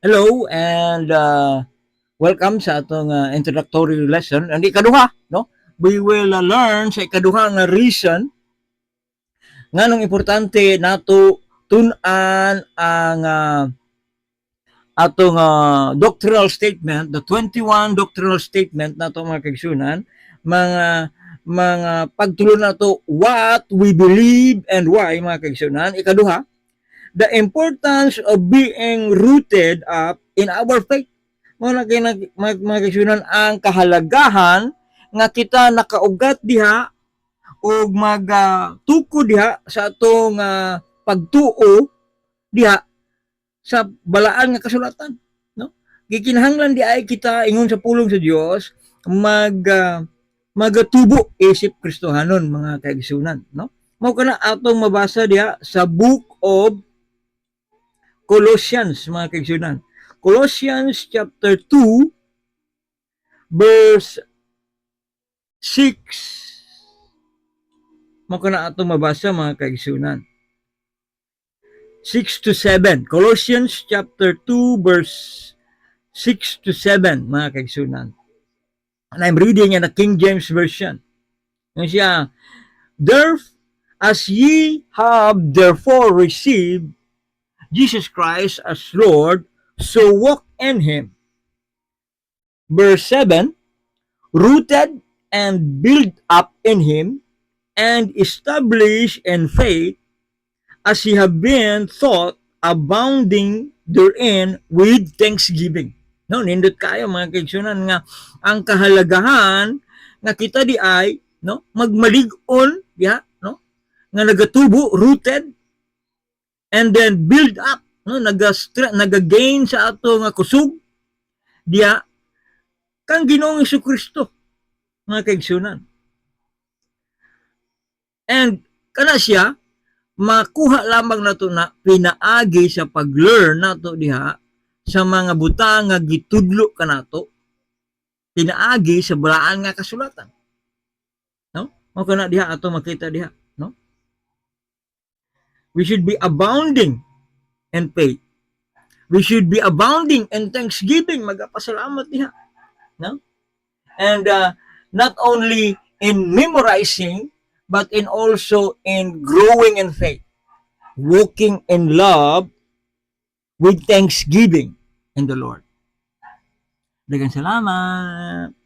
Hello and welcome sa atong introductory lesson. And ikaduha, no? We will learn sa ikaduha nga reason nganong importante nato tun-an ang atong doctrinal statement, the 21 doctrinal statement nato mga kaigsunan, mga pagtulo nato what we believe and why mga kaigsunan. Ikaduha, the importance of being rooted up in our faith. Mga kaigsunan, ang kahalagahan nga kita nakaugat diha o magtuko diha sa atong pagtuo diha sa balaan nga kasulatan, no? Gikinahanglan di ay kita ingon sa pulong sa Dios magatubo isip Kristohanon mga kaigsunan, no? Mao kana atong mabasa diha sa book of Colossians mga kaigsunan. Colossians chapter 2 verse 6. Mao kana atong mabasa mga kaigsunan. 6 to 7. Colossians chapter 2 verse 6 to 7 mga kaigsunan. And I'm reading in the King James Version. Yan siya, as ye have therefore received Jesus Christ as Lord, so walk in Him. Verse 7, rooted and built up in Him, and established in faith, as ye have been taught, abounding therein with thanksgiving. No, nindot kayo mga kaigsunan nga ang kahalagahan nga kita di ay no magmalig-on ya no nga nagatubo, rooted, and then build up, no, naga-gain sa ato nga kusog diya kang Ginoong Jesucristo mga kaigsunan. And kana siya makuha lamang nato na pinaagi sa pag-learn nato diha sa mga butang nga gitudlo kanato, pinaagi sa balaan nga kasulatan, no? Mao kana diha ato makita diha, no? We should be abounding in faith. We should be abounding in thanksgiving, magapasalamat diha, no? And not only in memorizing, but in also in growing in faith, walking in love with thanksgiving in the Lord. Daghang salamat.